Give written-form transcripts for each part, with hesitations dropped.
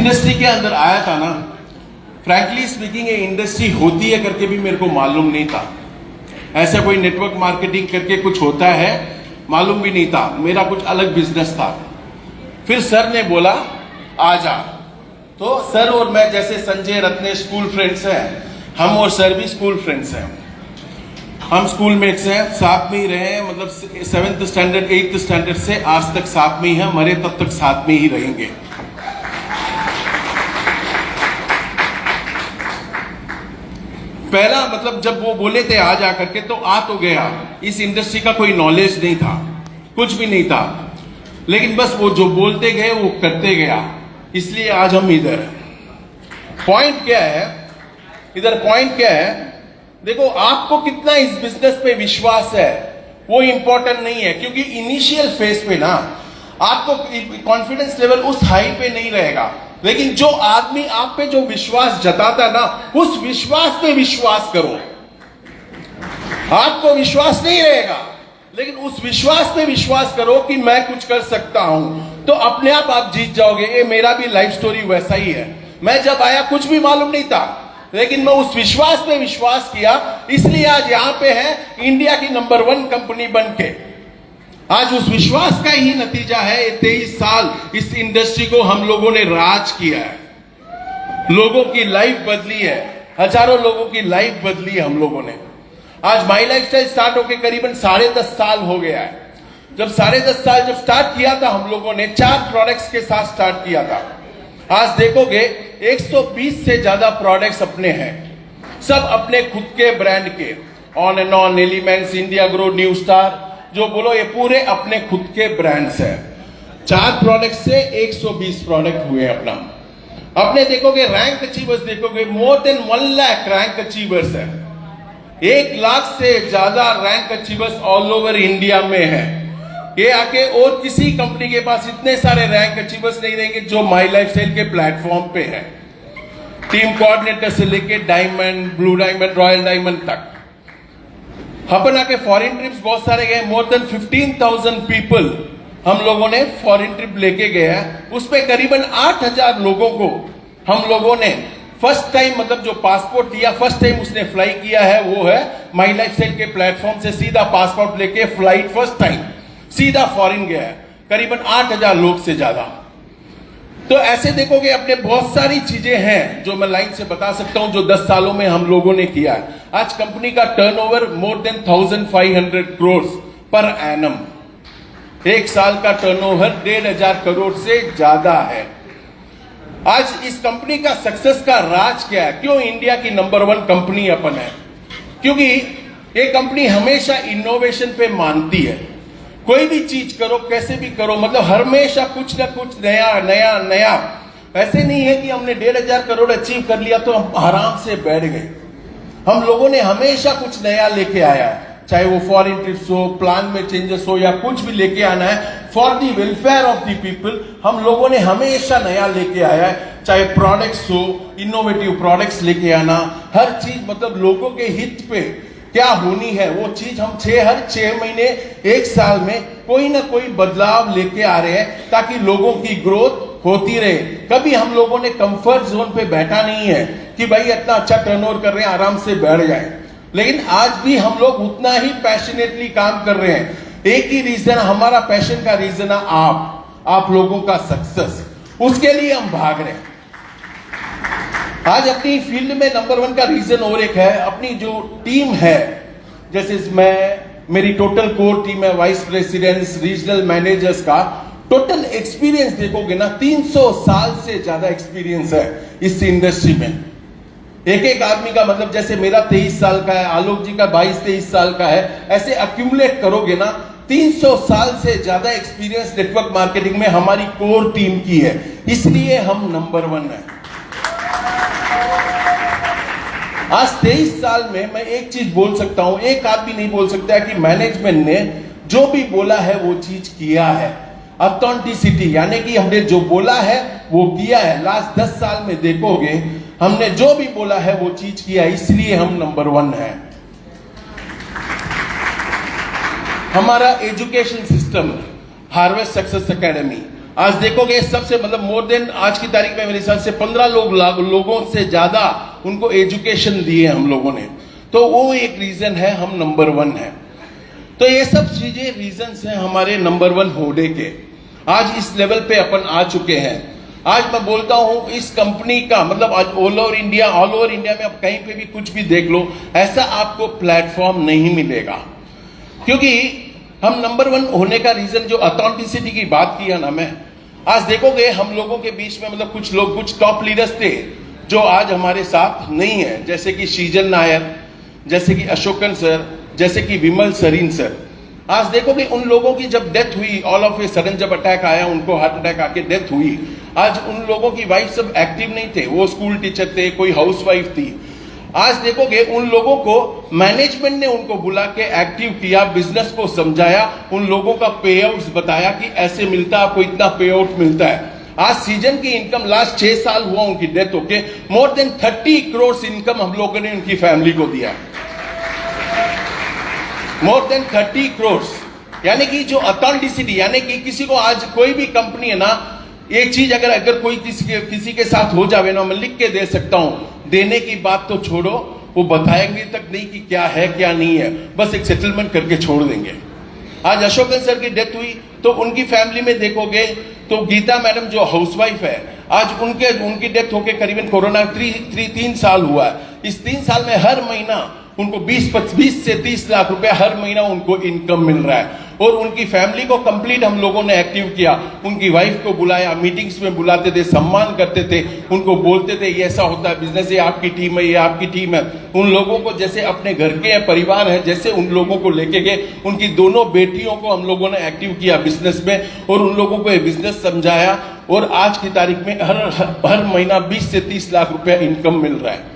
Industry के अंदर आया था ना, फ्रैंकली स्पीकिंग ये इंडस्ट्री होती है करके भी मेरे को मालूम नहीं था। ऐसा कोई नेटवर्क मार्केटिंग करके कुछ होता है मालूम भी नहीं था। मेरा कुछ अलग बिजनेस था। फिर सर ने बोला आ जा। तो सर और मैं जैसे संजय रत्नेश स्कूल फ्रेंड्स हैं, हम और सर भी स्कूल फ्रेंड्स हैं। हम स्कूल मेट्स हैं, साथ में ही रहे हैं, मतलब 7th स्टैंडर्ड 8th स्टैंडर्ड से आज तक साथ में ही हैं, मरे तब तक साथ में ही रहेंगे। पहला मतलब जब वो बोले थे आ जा करके तो आ तो गया। इस इंडस्ट्री का कोई नॉलेज नहीं था, कुछ भी नहीं था, लेकिन बस वो जो बोलते गए वो करते गया, इसलिए आज हम इधर हैं। पॉइंट क्या है इधर, पॉइंट क्या है, देखो आपको कितना इस बिजनेस पे विश्वास है वो इंपॉर्टेंट नहीं है, क्योंकि इनिशियल फेज पे ना आपको कॉन्फिडेंस लेवल उस हाई पे नहीं रहेगा, लेकिन जो आदमी आप पे जो विश्वास जताता ना, उस विश्वास पे विश्वास करो। आपको विश्वास नहीं रहेगा, लेकिन उस विश्वास पे विश्वास करो कि मैं कुछ कर सकता हूं, तो अपने आप जीत जाओगे। ये मेरा भी लाइफ स्टोरी वैसा ही है। मैं जब आया कुछ भी मालूम नहीं था, लेकिन मैं उस विश्वास पे विश्वास किया, इसलिए आज यहां पे है इंडिया की नंबर 1 कंपनी बन के। आज उस विश्वास का ही नतीजा है। 23 साल इस इंडस्ट्री को हम लोगों ने राज किया है, लोगों की लाइफ बदली है, हजारों लोगों की लाइफ बदली है हम लोगों ने। आज माई लाइफस्टाइल स्टार्ट होके करीबन 10.5 साल हो गया है। जब 10.5 साल जब स्टार्ट किया था हम लोगों ने 4 प्रोडक्ट्स के साथ स्टार्ट किया था। आज देखोगे 120 से ज्यादा प्रोडक्ट्स अपने हैं, सब अपने खुद के ब्रांड के, on and on, elements, India grow, new star, जो बोलो ये पूरे अपने खुद के ब्रांड्स हैं। 4 प्रोडक्ट से 120 प्रोडक्ट हुए अपना। अपने देखोगे रैंक अचीवर्स, देखोगे more than 1 lakh rank achievers है। 1 लाख से ज्यादा rank achievers all over India में है। ये आके और किसी कंपनी के पास इतने सारे रैंक अचीवर्स नहीं रहेंगे जो माई लाइफस्टाइल के प्लेटफॉर्म पे है। टीम कोऑर्डिनेटर से लेके diamond, blue diamond, royal diamond तक। अपन आके फॉरेन ट्रिप्स बहुत सारे गए, मोर देन 15,000 पीपल हम लोगों ने फॉरेन ट्रिप लेके गया। उस पे करीबन 8,000 लोगों को हम लोगों ने फर्स्ट टाइम, मतलब जो पासपोर्ट दिया, फर्स्ट टाइम उसने फ्लाई किया है वो है माई लाइफस्टाइल के प्लेटफॉर्म से। सीधा पासपोर्ट लेके फ्लाइट फर्स्ट टाइम सीधा फॉरेन गया है, करीबन 8,000 लोग से ज्यादा। तो ऐसे देखोगे अपने बहुत सारी चीजें हैं जो मैं लाइन से बता सकता हूं, जो 10 सालों में हम लोगों ने किया है। आज कंपनी का turnover more than 1,500 crore per annum. 1 साल का टर्नओवर 1,500 करोड़ से ज्यादा है। आज इस कंपनी का सक्सेस का राज क्या है, क्यों इंडिया की नंबर 1 कंपनी अपन है? क्योंकि ये कंपनी हमेशा इनोवेशन पे मानती है। कोई भी चीज करो, कैसे भी करो, मतलब हमेशा कुछ ना कुछ नया नया नया। ऐसे नहीं है कि हमने 1,500 करोड़ अचीव कर लिया तो हम आराम से बैठ गए। हम लोगों ने हमेशा कुछ नया लेके आया है, चाहे वो फॉरेन ट्रिप्स हो, प्लान में चेंजेस हो, या कुछ भी लेके आना है for the welfare of the people. हम लोगों ने हमेशा नया लेके आया है, चाहे प्रोडक्ट्स हो, इनोवेटिव प्रोडक्ट्स लेके आना, हर चीज मतलब लोगों के हित पे क्या होनी है वो चीज हम हर 6 महीने 1 साल में कोई ना कोई बदलाव लेके आ रहे हैं, ताकि लोगों की ग्रोथ होती रहे। कभी हम लोगों ने कंफर्ट जोन पे बैठा नहीं है कि भाई इतना अच्छा टर्नओवर कर रहे हैं आराम से बैठ जाए, लेकिन आज भी हम लोग उतना ही पैशनेटली काम कर रहे हैं। एक ही रीजन, हमारा पैशन का रीजन है आप लोगों का सक्सेस, उसके लिए हम भाग रहे हैं। आज अपनी फील्ड में नंबर 1 का रीजन और एक है, अपनी जो टीम है, जैसे मेरी टोटल कोर टीम है, वाइस प्रेसिडेंट्स, रीजनल मैनेजर्स का टोटल एक्सपीरियंस देखोगे ना, 300 साल से ज्यादा एक्सपीरियंस है इस इंडस्ट्री में। एक आदमी का, मतलब जैसे मेरा 23 साल का है, आलोक जी का 22-23 साल का है, ऐसे अक्यूमुलेट करोगे ना 300 साल से ज्यादा एक्सपीरियंस नेटवर्क मार्केटिंग में हमारी कोर टीम की है, इसलिए हम नंबर 1 है। आज 23 साल में मैं एक चीज बोल सकता हूं, एक आदमी नहीं बोल सकता है कि मैनेजमेंट ने जो भी बोला है वो चीज किया है। ऑथेंटिसिटी, यानी कि हमने जो बोला है वो किया है। लास्ट 10 साल में देखोगे हमने जो भी बोला है वो चीज किया, इसलिए हम नंबर 1 है। हमारा education system, harvest success academy, आज देखोगे सबसे मतलब मोर देन आज की तारीख में मेरे हिसाब से 15 लोगों से ज्यादा उनको एजुकेशन दिए हम लोगों ने। तो वो एक रीजन है हम नंबर 1 है। तो ये सब चीजें रीजंस हैं हमारे नंबर 1 होने के। आज इस लेवल पे अपन आ चुके हैं। आज मैं बोलता हूं इस कंपनी का मतलब आज ऑल ओवर इंडिया में आप कहीं पे भी कुछ भी देख लो, ऐसा आपको प्लेटफॉर्म नहीं मिलेगा। क्योंकि हम नंबर 1 होने का रीजन जो ऑथेंटिसिटी की बात किया ना, मैं आज देखोगे हम लोगों के बीच में मतलब कुछ लोग कुछ टॉप लीडर्स थे जो आज हमारे साथ नहीं है, जैसे कि श्रीजन नायर, जैसे कि अशोकन सर, जैसे कि विमल सरीन सर। आज देखोगे उन लोगों की जब डेथ हुई, ऑल ऑफ ए सडन जब अटैक आया, उनको हार्ट अटैक आके डेथ हुई, आज उन लोगों की वाइफ सब एक्टिव नहीं थे, वो स्कूल टीचर थे, कोई हाउस वाइफ थी। आज देखोगे उन लोगों को मैनेजमेंट ने उनको बुला के एक्टिव किया, बिजनेस को समझाया, उन लोगों का पे आउट्स बताया कि ऐसे मिलता है, आपको इतना पे आउट मिलता है। आज सीजन की इनकम लास्ट 6 साल हुआ उनकी डेथ होके, मोर देन 30 करोड़ इनकम हम लोगों ने उनकी फैमिली को दिया, मोर देन 30 करोड़। यानी कि जो ऑथेंटिसिटी, यानी कि किसी को आज कोई भी कंपनी है ना, एक चीज अगर कोई किसी के साथ हो जावे ना, मैं लिख के दे सकता हूं, देने की बात तो छोड़ो, वो बताएंगे तक नहीं कि क्या है क्या नहीं है, बस एक सेटलमेंट करके छोड़ देंगे। आज अशोकन सर की डेथ हुई तो उनकी फैमिली में देखोगे तो गीता मैडम जो हाउसवाइफ है, आज उनकी डेथ होके करीबन कोरोना 3 साल हुआ है। इस 3 साल में हर महीना उनको 20 से 30 लाख रुपए हर महीना उनको इनकम मिल रहा है। और उनकी फैमिली को कंप्लीट हम लोगों ने एक्टिव किया, उनकी वाइफ को बुलाया, मीटिंग्स में बुलाते थे, सम्मान करते थे, उनको बोलते थे ये ऐसा होता है बिजनेस, ये आपकी टीम है, ये आपकी टीम है। उन लोगों को जैसे अपने घर के परिवार है, जैसे उन लोगों को लेके गए। उनकी दोनों बेटियों को हम लोगों ने एक्टिव किया बिजनेस में और उन लोगों को ये बिजनेस समझाया। और आज की तारीख में हर महीना 20 से 30 लाख रुपया इनकम मिल रहा है।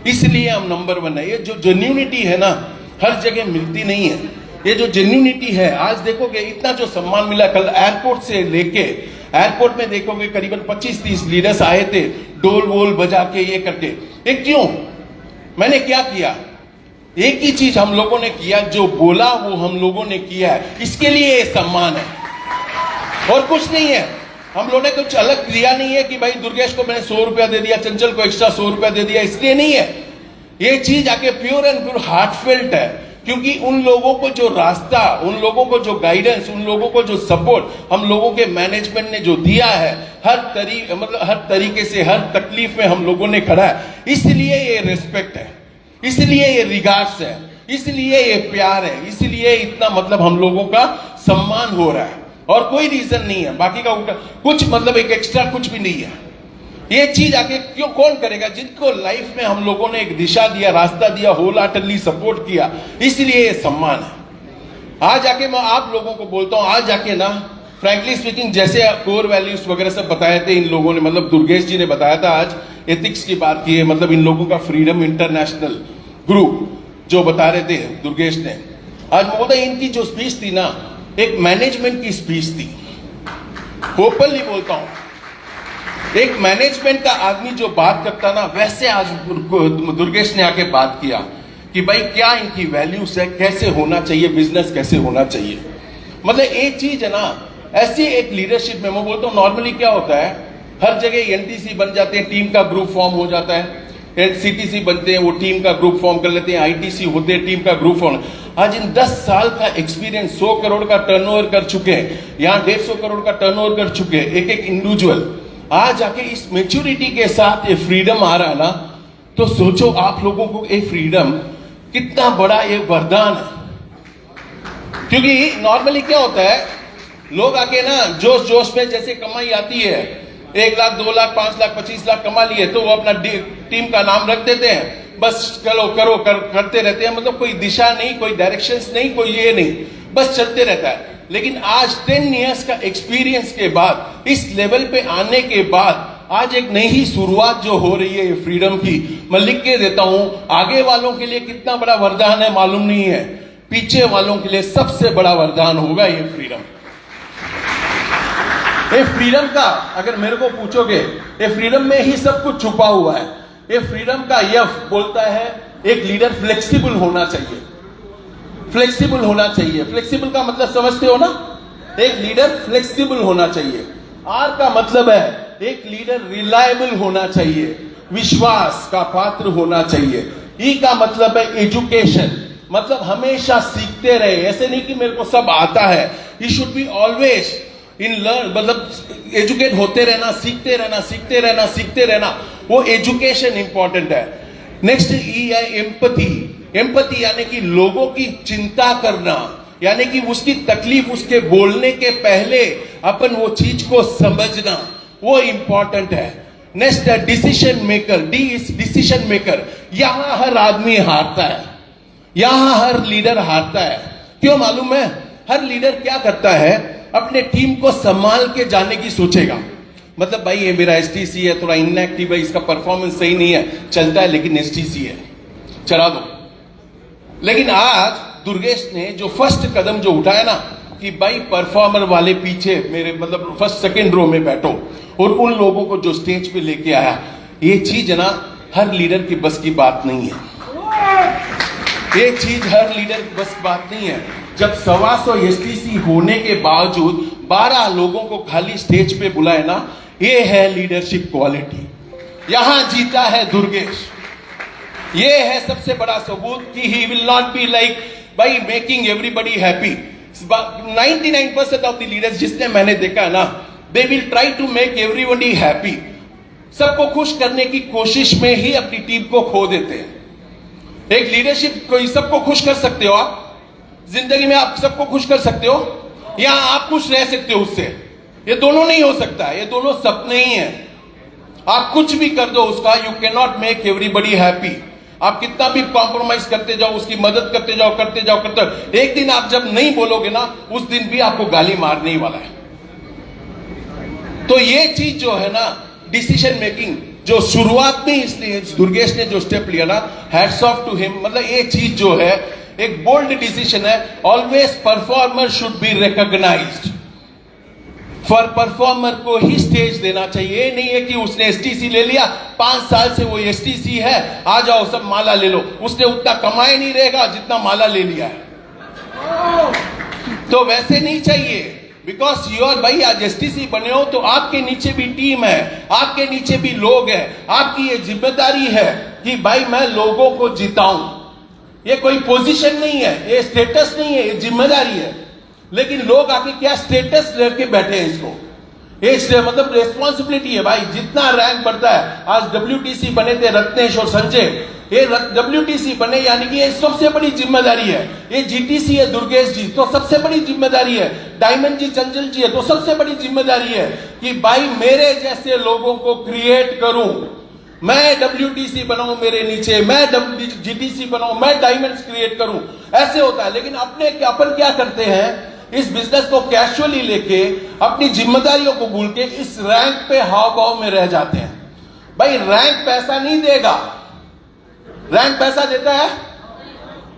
इसलिए हम नंबर 1 है। ये जो जेन्युइनिटी है ना, हर जगह मिलती नहीं है। ये जो जेन्युइनिटी है, आज देखोगे इतना जो सम्मान मिला, कल एयरपोर्ट से लेके एयरपोर्ट में देखोगे करीबन 25-30 लीडर्स आए थे, डोल वोल बजा के ये करके। ये क्यों? मैंने क्या किया? एक ही चीज हम लोगों ने किया, जो बोला वो हम लोगों ने किया है, इसके लिए ये सम्मान है और कुछ नहीं है। हम लोगों ने कुछ अलग दिया नहीं है कि भाई दुर्गेश को मैंने 100 रुपया दे दिया, चंचल को एक्स्ट्रा 100 रुपया दे दिया, इसलिए नहीं है। ये चीज आके प्योर एंड प्योर हार्टफेल्ट है। क्योंकि उन लोगों को जो रास्ता, उन लोगों को जो गाइडेंस, उन लोगों को जो सपोर्ट हम लोगों के मैनेजमेंट ने जो दिया है, हर तरीके से हर तकलीफ में हम लोगों ने खड़ा है, इसलिए ये रिस्पेक्ट है, इसलिए ये रिगार्ड्स है, इसलिए ये प्यार है, इसलिए इतना मतलब हम लोगों का सम्मान हो रहा है और कोई रीजन नहीं है। बाकी का कुछ मतलब एक एक्स्ट्रा कुछ भी नहीं है। ये चीज आके क्यों कौन करेगा? जिनको लाइफ में हम लोगों ने एक दिशा दिया, रास्ता दिया, होल हार्टेडली सपोर्ट किया, इसलिए ये सम्मान है। आज आके मैं आप लोगों को बोलता हूं, आज जाके ना फ्रैंकली स्पीकिंग, जैसे कोर वैल्यूज वगैरह सब बताए थे इन लोगों ने, मतलब दुर्गेश जी ने बताया था, आज एथिक्स की बात की है, मतलब इन लोगों का फ्रीडम इंटरनेशनल ग्रुप जो बता रहे थे दुर्गेश ने। आज मैं बोलता इनकी जो स्पीच थी ना, एक मैनेजमेंट की स्पीच थी। ओपनली बोलता हूं, एक मैनेजमेंट का आदमी जो बात करता ना, वैसे आज दुर्गेश ने आके बात किया कि भाई क्या इनकी वैल्यूज है, कैसे होना चाहिए बिजनेस, कैसे होना चाहिए। मतलब एक चीज है ना, ऐसी एक लीडरशिप में मैं बोलता हूँ, नॉर्मली क्या होता है, हर जगह एनटीसी बन जाते हैं, टीम का ग्रुप फॉर्म हो जाता है, सीटीसी बनते हैं, वो टीम का ग्रुप फॉर्म कर लेते हैं, आईटीसी होते हैं, टीम का ग्रुप फॉर्म। आज इन 10 साल का एक्सपीरियंस, 100 करोड़ का टर्नओवर कर चुके हैं, यहाँ 150 करोड़ का टर्नओवर कर चुके हैं एक एक इंडिविजुअल। आज आके इस मेच्योरिटी के साथ ये फ्रीडम आ रहा है ना, तो सोचो आप लोगों को ये फ्रीडम कितना बड़ा ये वरदान है। क्योंकि नॉर्मली क्या होता है, लोग आके ना जोश जोश में जैसे कमाई आती है, 1 लाख 2 लाख 5 लाख 25 लाख कमा लिए, तो वो अपना टीम का नाम रख देते हैं, बस करते रहते हैं। मतलब कोई दिशा नहीं, कोई डायरेक्शंस नहीं, कोई ये नहीं, बस चलते रहता है। लेकिन आज 10 इयर्स का एक्सपीरियंस के बाद, इस लेवल पे आने के बाद, आज एक नई शुरुआत जो हो रही है ये फ्रीडम की, मैं लिख के देता हूं, आगे वालों के लिए कितना बड़ा वरदान है मालूम नहीं है, पीछे वालों के लिए सबसे बड़ा वरदान होगा ये फ्रीडम। ये फ्रीडम का अगर मेरे को पूछोगे, ये फ्रीडम में ही सब कुछ छुपा हुआ है। ये फ्रीडम का यफ बोलता है एक लीडर फ्लेक्सिबल होना चाहिए, फ्लेक्सिबल होना चाहिए। फ्लेक्सिबल का मतलब समझते हो ना, एक लीडर फ्लेक्सिबल होना चाहिए। आर का मतलब है एक लीडर रिलायबल होना चाहिए, विश्वास का पात्र होना चाहिए। ई का मतलब है एजुकेशन, मतलब हमेशा सीखते रहे, ऐसे नहीं कि मेरे को सब आता है। He should be always in learn, मतलब एजुकेट होते रहना, सीखते रहना, सीखते रहना, सीखते रहना, वो एजुकेशन इंपॉर्टेंट है। नेक्स्ट ई है एम्पैथी। एम्पैथी यानी कि लोगों की चिंता करना, यानी कि उसकी तकलीफ उसके बोलने के पहले अपन वो चीज को समझना, वो इंपॉर्टेंट है। नेक्स्ट है decision maker. D is decision maker. यहां हर आदमी हारता है, यहां हर लीडर हारता है। क्यों मालूम है? हर लीडर क्या करता है, अपने टीम को संभाल के जाने की सोचेगा। मतलब भाई ये मेरा एसटीसी है, थोड़ा इनएक्टिव है, इसका परफॉर्मेंस सही नहीं है, चलता है लेकिन एसटीसी है, चला दो। लेकिन आज दुर्गेश ने जो फर्स्ट कदम जो उठाया ना कि भाई परफॉर्मर वाले पीछे मेरे, मतलब फर्स्ट सेकंड रो में बैठो, और उन लोगों को जो स्टेज पे लेके आया, ये चीज ना हर लीडर की बस की बात नहीं है। ये चीज हर लीडर की बस की बात नहीं है। जब 125 एसटीसी होने के बावजूद 12 लोगों को खाली स्टेज पे बुलाए ना, ये है लीडरशिप क्वालिटी। यहां जीता है दुर्गेश। ये है सबसे बड़ा सबूत कि he will not be like by making everybody happy. 99% of the leaders जिसने मैंने देखा है ना, they will try to make everybody happy. सबको खुश करने की कोशिश में ही अपनी टीम को खो देते हैं। एक लीडरशिप कोई सबको खुश कर सकते हो आप जिंदगी में, आप सबको खुश कर सकते हो, या आप खुश रह सकते हो उससे? ये दोनों नहीं हो सकता, ये दोनों सपने ही हैं। आप कुछ भी कर दो उसका, you can not make everybody happy. आप कितना भी कॉम्प्रोमाइज करते जाओ, उसकी मदद करते जाओ, करते जाओ, करते जाओ, एक दिन आप जब नहीं बोलोगे ना, उस दिन भी आपको गाली मारने ही वाला है। तो ये चीज जो है ना, डिसीजन मेकिंग, जो शुरुआत में इसलिए दुर्गेश ने जो स्टेप लिया ना, हैट्स ऑफ टू हिम। मतलब ये चीज जो है एक बोल्ड डिसीजन है। Always performer should be recognised. For performer को ही स्टेज देना चाहिए। ये नहीं है कि उसने एसटीसी ले लिया, 5 साल से वो एसटीसी है, आ जाओ सब माला ले लो। उसने उतना कमाए नहीं रहेगा जितना माला ले लिया है। तो वैसे नहीं चाहिए, बिकॉज यू आर, भाई आज एसटीसी बने हो तो आपके नीचे भी टीम है, आपके नीचे भी लोग हैं। आपकी ये जिम्मेदारी है कि भाई मैं लोगों को जिताऊं। ये कोई पोजीशन नहीं है, ये स्टेटस नहीं है, ये जिम्मेदारी है। लेकिन लोग आके क्या स्टेटस लेके बैठे हैं इसको, ये मतलब रेस्पॉन्सिबिलिटी है भाई। जितना रैंक बढ़ता है, आज डब्ल्यूटीसी बने थे रत्नेश और संजय, ये डब्ल्यूटीसी बने यानी कि ये सबसे बड़ी जिम्मेदारी है। ये जीटीसी है दुर्गेश जी, तो सबसे बड़ी जिम्मेदारी है। डायमंड जी, चंचल जी है, तो सबसे बड़ी जिम्मेदारी है कि भाई मेरे जैसे लोगों को क्रिएट करूं। मैं डब्ल्यूटीसी बनाऊं मेरे नीचे, मैं जीटीसी बनाऊं, मैं डायमंड्स क्रिएट करूं, ऐसे होता है। लेकिन अपन क्या करते हैं, इस बिजनेस को कैजुअली लेके अपनी जिम्मेदारियों को भूल के इस रैंक पे हाव भाव में रह जाते हैं। भाई रैंक पैसा नहीं देगा। रैंक पैसा देता है?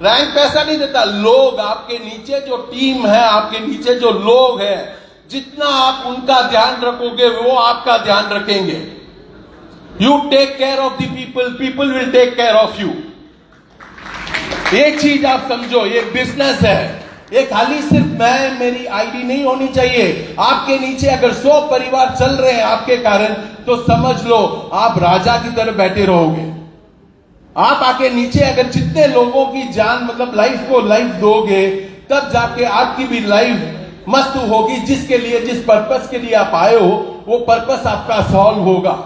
रैंक पैसा नहीं देता। लोग आपके नीचे जो टीम है, आपके नीचे जो लोग हैं, जितना आप उनका ध्यान रखोगे वो आपका ध्यान रखेंगे। You take care of the people, people will take care of you. एक चीज आप समझो, ये बिजनेस है। ये खाली सिर्फ मैं, मेरी आईडी नहीं होनी चाहिए। आपके नीचे अगर 100 परिवार चल रहे हैं आपके कारण, तो समझ लो आप राजा की तरह बैठे रहोगे। आप आके नीचे अगर जितने लोगों की जान, मतलब लाइफ को लाइफ दोगे, तब जाके आपकी भी लाइफ मस्त होगी। जिसके लिए, जिस पर्पस के लिए आप आए हो, वो पर्पस आपका सॉल्व होगा।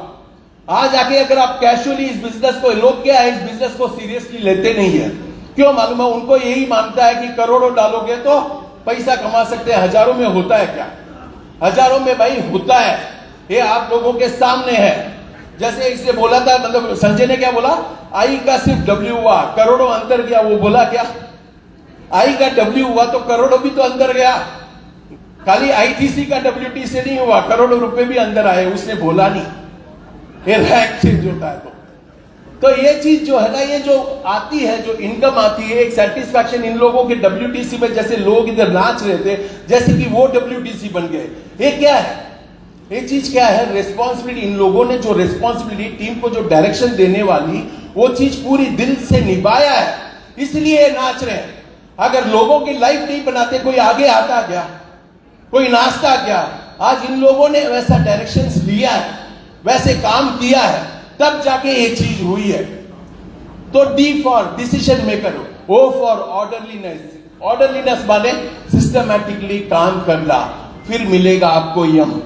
आज आके अगर आप कैजुअली इस बिजनेस को, लोग क्या है, इस बिजनेस को सीरियसली लेते नहीं है। क्यों मालूम है? उनको यही मानता है कि करोड़ों डालोगे तो पैसा कमा सकते हैं। हजारों में होता है क्या? हजारों में भाई होता है। ये आप लोगों के सामने है। जैसे इसने बोला था, मतलब संजय ने क्या बोला, आई का सिर्फ डब्ल्यू हुआ, करोड़ों अंदर गया। वो बोला क्या, आई का डब्ल्यू हुआ तो करोड़ों भी तो अंदर गया। खाली आईटीसी का डब्ल्यूटी से नहीं हुआ, करोड़ों रुपए भी अंदर आए। उसने बोला नहीं। ये रैंक चेंज होता है तो ये चीज जो है ना, ये जो आती है, जो इनकम आती है, एक सेटिस्फैक्शन इन लोगों के डब्ल्यूटीसी में, जैसे लोग इधर नाच रहे थे, जैसे कि वो डब्ल्यूटीसी बन गए। ये क्या है? ये चीज क्या है? रिस्पॉन्सिबिलिटी। इन लोगों ने जो रिस्पॉन्सिबिलिटी, टीम को जो डायरेक्शन देने वाली, वो चीज पूरी दिल से निभाया है, इसलिए नाच रहे हैं। अगर लोगों की लाइफ नहीं बनाते, कोई आगे आता क्या? कोई नाचता क्या? आज इन लोगों ने वैसा डायरेक्शंस लिया है, वैसे काम किया है, तब जाके ये चीज हुई है। तो D for decision maker, O for orderliness. Orderliness माने सिस्टमैटिकली काम करना, फिर मिलेगा आपको यम,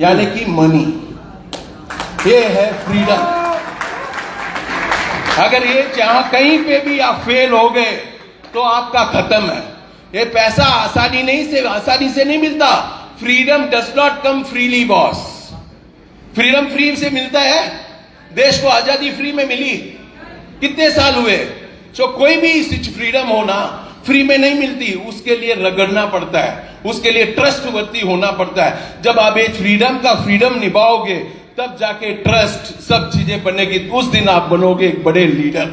यानी कि मनी। ये है फ्रीडम। अगर ये जहां कहीं पे भी आप फेल हो गए तो आपका खत्म है। ये पैसा आसानी से नहीं मिलता। Freedom does not come freely boss. Freedom free से मिलता है? देश को आजादी फ्री में मिली, कितने साल हुए? तो कोई भी फ्रीडम होना फ्री में नहीं मिलती, उसके लिए रगड़ना पड़ता है, उसके लिए ट्रस्टवर्दी होना पड़ता है। जब आप एक फ्रीडम निभाओगे तब जाके ट्रस्ट सब चीजें बनेगी, उस दिन आप बनोगे एक बड़े लीडर।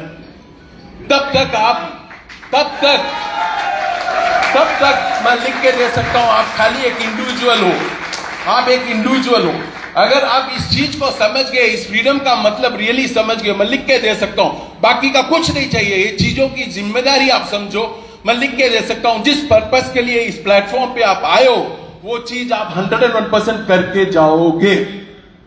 तब तक मैं लिख के दे सकता हूं, आप खाली एक इंडिविजुअल हो, आप एक इंडिविजुअल हो। अगर आप इस चीज को समझ गए, इस फ्रीडम का मतलब रियली समझ गए, मैं लिख के दे सकता हूं, बाकी का कुछ नहीं चाहिए। ये चीजों की जिम्मेदारी आप समझो, मैं लिख के दे सकता हूं। जिस पर्पस के लिए इस प्लेटफॉर्म पे आप आए हो, वो चीज आप 101% करके जाओगे।